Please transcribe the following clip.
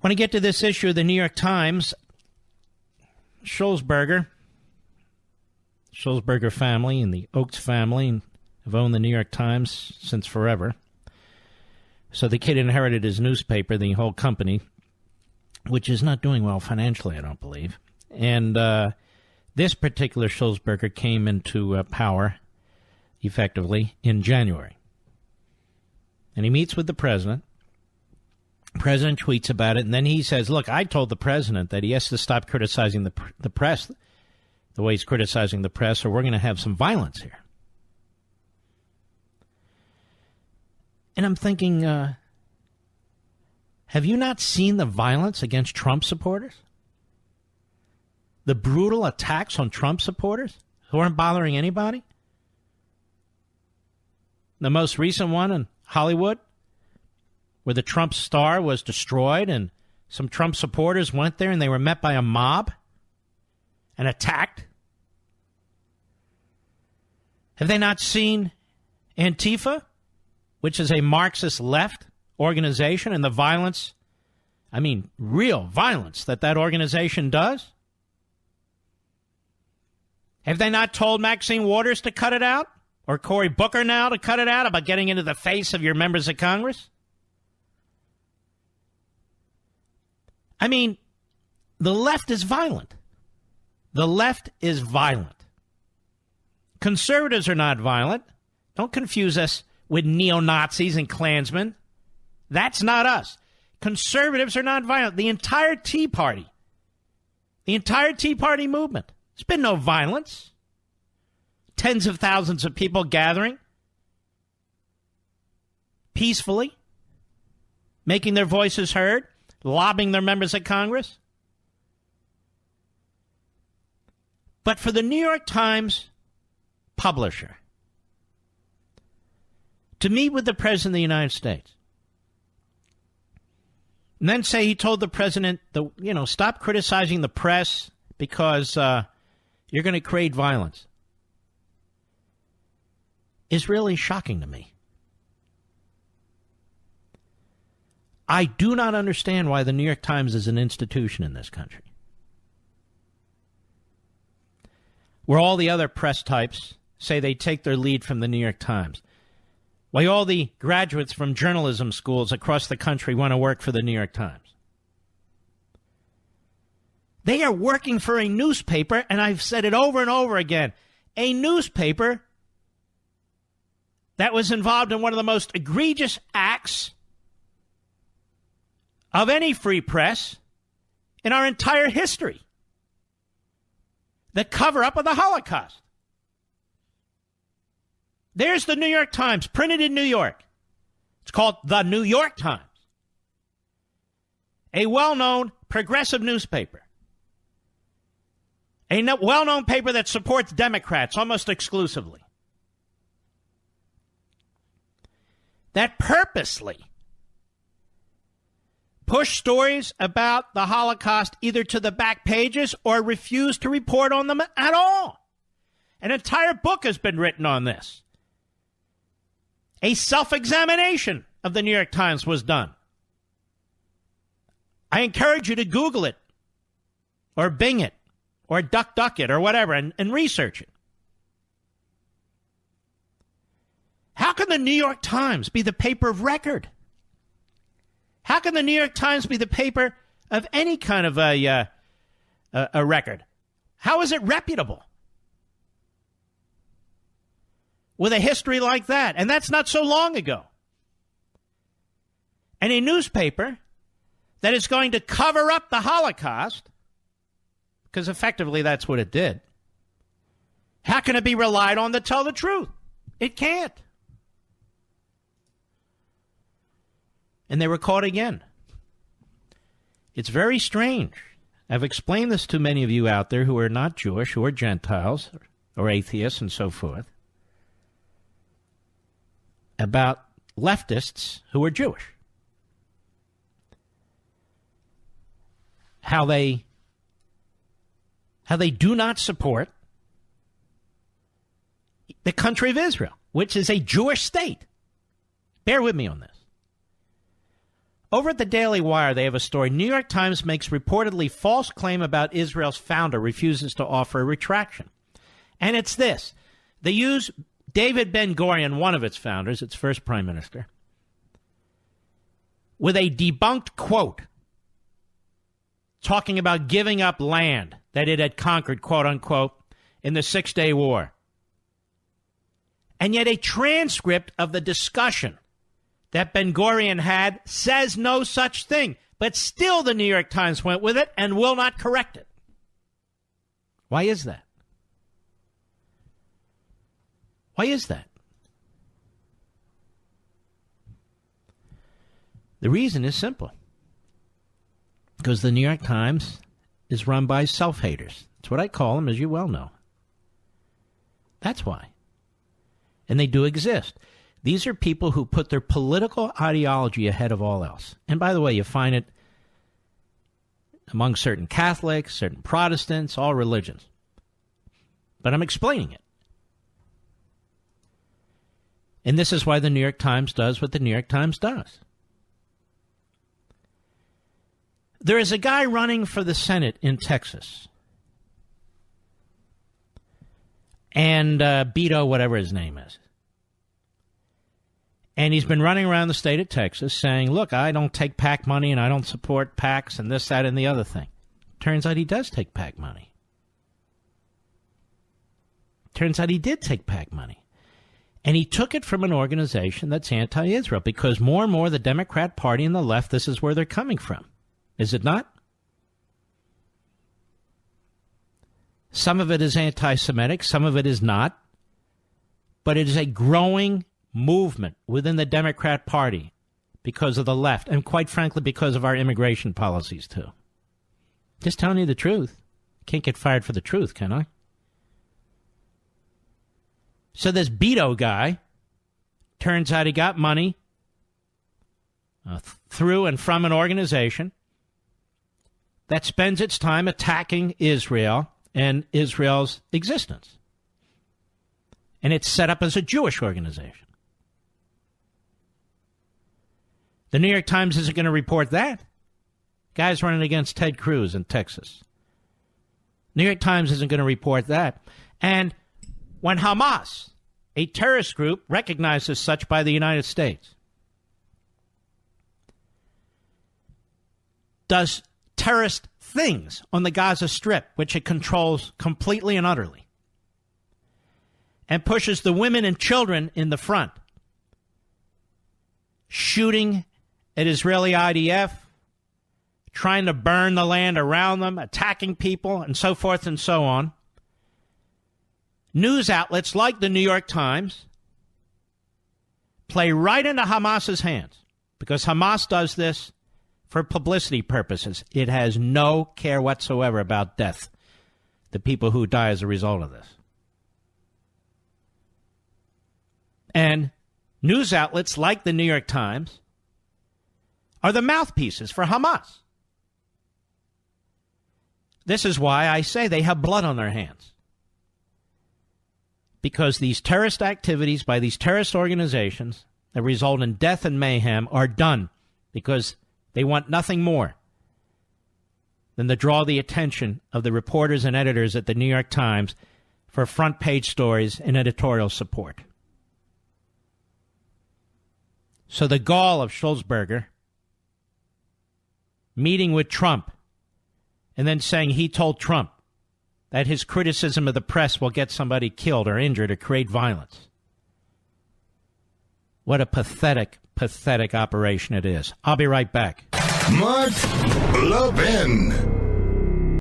When I get to this issue of the New York Times, Sulzberger family and the Oakes family have owned the New York Times since forever. So the kid inherited his newspaper, the whole company, which is not doing well financially, I don't believe. And this particular Sulzberger came into power, effectively, in January. And he meets with the president. The president tweets about it, and then he says, look, I told the president that he has to stop criticizing the press the way he's criticizing the press, or we're going to have some violence here. And I'm thinking, have you not seen the violence against Trump supporters? The brutal attacks on Trump supporters who aren't bothering anybody? The most recent one in Hollywood, where the Trump star was destroyed and some Trump supporters went there and they were met by a mob and attacked. Have they not seen Antifa, which is a Marxist left organization, and the violence, I mean, real violence that organization does? Have they not told Maxine Waters to cut it out? Or Cory Booker now to cut it out about getting into the face of your members of Congress? I mean, the left is violent. The left is violent. Conservatives are not violent. Don't confuse us with neo-Nazis and Klansmen. That's not us. Conservatives are not violent. The entire Tea Party movement, there's been no violence. Tens of thousands of people gathering peacefully, making their voices heard, lobbying their members of Congress. But for the New York Times publisher to meet with the President of the United States and then say he told the President, stop criticizing the press because you're going to create violence, is really shocking to me. I do not understand why the New York Times is an institution in this country, where all the other press types say they take their lead from the New York Times. Why all the graduates from journalism schools across the country want to work for the New York Times. They are working for a newspaper, and I've said it over and over again, a newspaper that was involved in one of the most egregious acts of any free press in our entire history. The cover-up of the Holocaust. There's the New York Times, printed in New York. It's called the New York Times. A well-known progressive newspaper. A well-known paper that supports Democrats almost exclusively. That purposely push stories about the Holocaust either to the back pages or refuse to report on them at all. An entire book has been written on this. A self-examination of the New York Times was done. I encourage you to Google it or Bing it or DuckDuck it or whatever and research it. How can the New York Times be the paper of record? How can the New York Times be the paper of any kind of a record? How is it reputable with a history like that? And that's not so long ago. And a newspaper that is going to cover up the Holocaust, because effectively that's what it did, how can it be relied on to tell the truth? It can't. And they were caught again. It's very strange. I've explained this to many of you out there who are not Jewish, who are Gentiles or atheists and so forth, about leftists who are Jewish. How they do not support the country of Israel, which is a Jewish state. Bear with me on this. Over at the Daily Wire, they have a story. New York Times makes reportedly false claim about Israel's founder, refuses to offer a retraction. And it's this. They use David Ben-Gurion, one of its founders, its first prime minister, with a debunked quote talking about giving up land that it had conquered, quote unquote, in the Six-Day War. And yet a transcript of the discussion that Ben-Gurion had says no such thing. But still the New York Times went with it and will not correct it. Why is that? Why is that? The reason is simple. Because the New York Times is run by self-haters. That's what I call them, as you well know. That's why. And they do exist. These are people who put their political ideology ahead of all else. And by the way, you find it among certain Catholics, certain Protestants, all religions. But I'm explaining it. And this is why the New York Times does what the New York Times does. There is a guy running for the Senate in Texas. And Beto, whatever his name is. And he's been running around the state of Texas saying, look, I don't take PAC money and I don't support PACs and this, that, and the other thing. Turns out he does take PAC money. Turns out he did take PAC money. And he took it from an organization that's anti-Israel because more and more the Democrat Party and the left, this is where they're coming from. Is it not? Some of it is anti-Semitic, some of it is not. But it is a growing movement within the Democrat Party because of the left, and quite frankly, because of our immigration policies, too. Just telling you the truth. Can't get fired for the truth, can I? So this Beto guy, turns out he got money through and from an organization that spends its time attacking Israel and Israel's existence. And it's set up as a Jewish organization. The New York Times isn't going to report that. Guy's running against Ted Cruz in Texas. New York Times isn't going to report that. And when Hamas, a terrorist group recognized as such by the United States, does terrorist things on the Gaza Strip, which it controls completely and utterly, and pushes the women and children in the front, shooting at Israeli IDF, trying to burn the land around them, attacking people, and so forth and so on. News outlets like the New York Times play right into Hamas's hands because Hamas does this for publicity purposes. It has no care whatsoever about death, the people who die as a result of this. And news outlets like the New York Times are the mouthpieces for Hamas. This is why I say they have blood on their hands. Because these terrorist activities by these terrorist organizations that result in death and mayhem are done because they want nothing more than to draw the attention of the reporters and editors at the New York Times for front page stories and editorial support. So the gall of Sulzberger meeting with Trump and then saying he told Trump that his criticism of the press will get somebody killed or injured or create violence. What a pathetic, pathetic operation it is. I'll be right back. Mark Levin.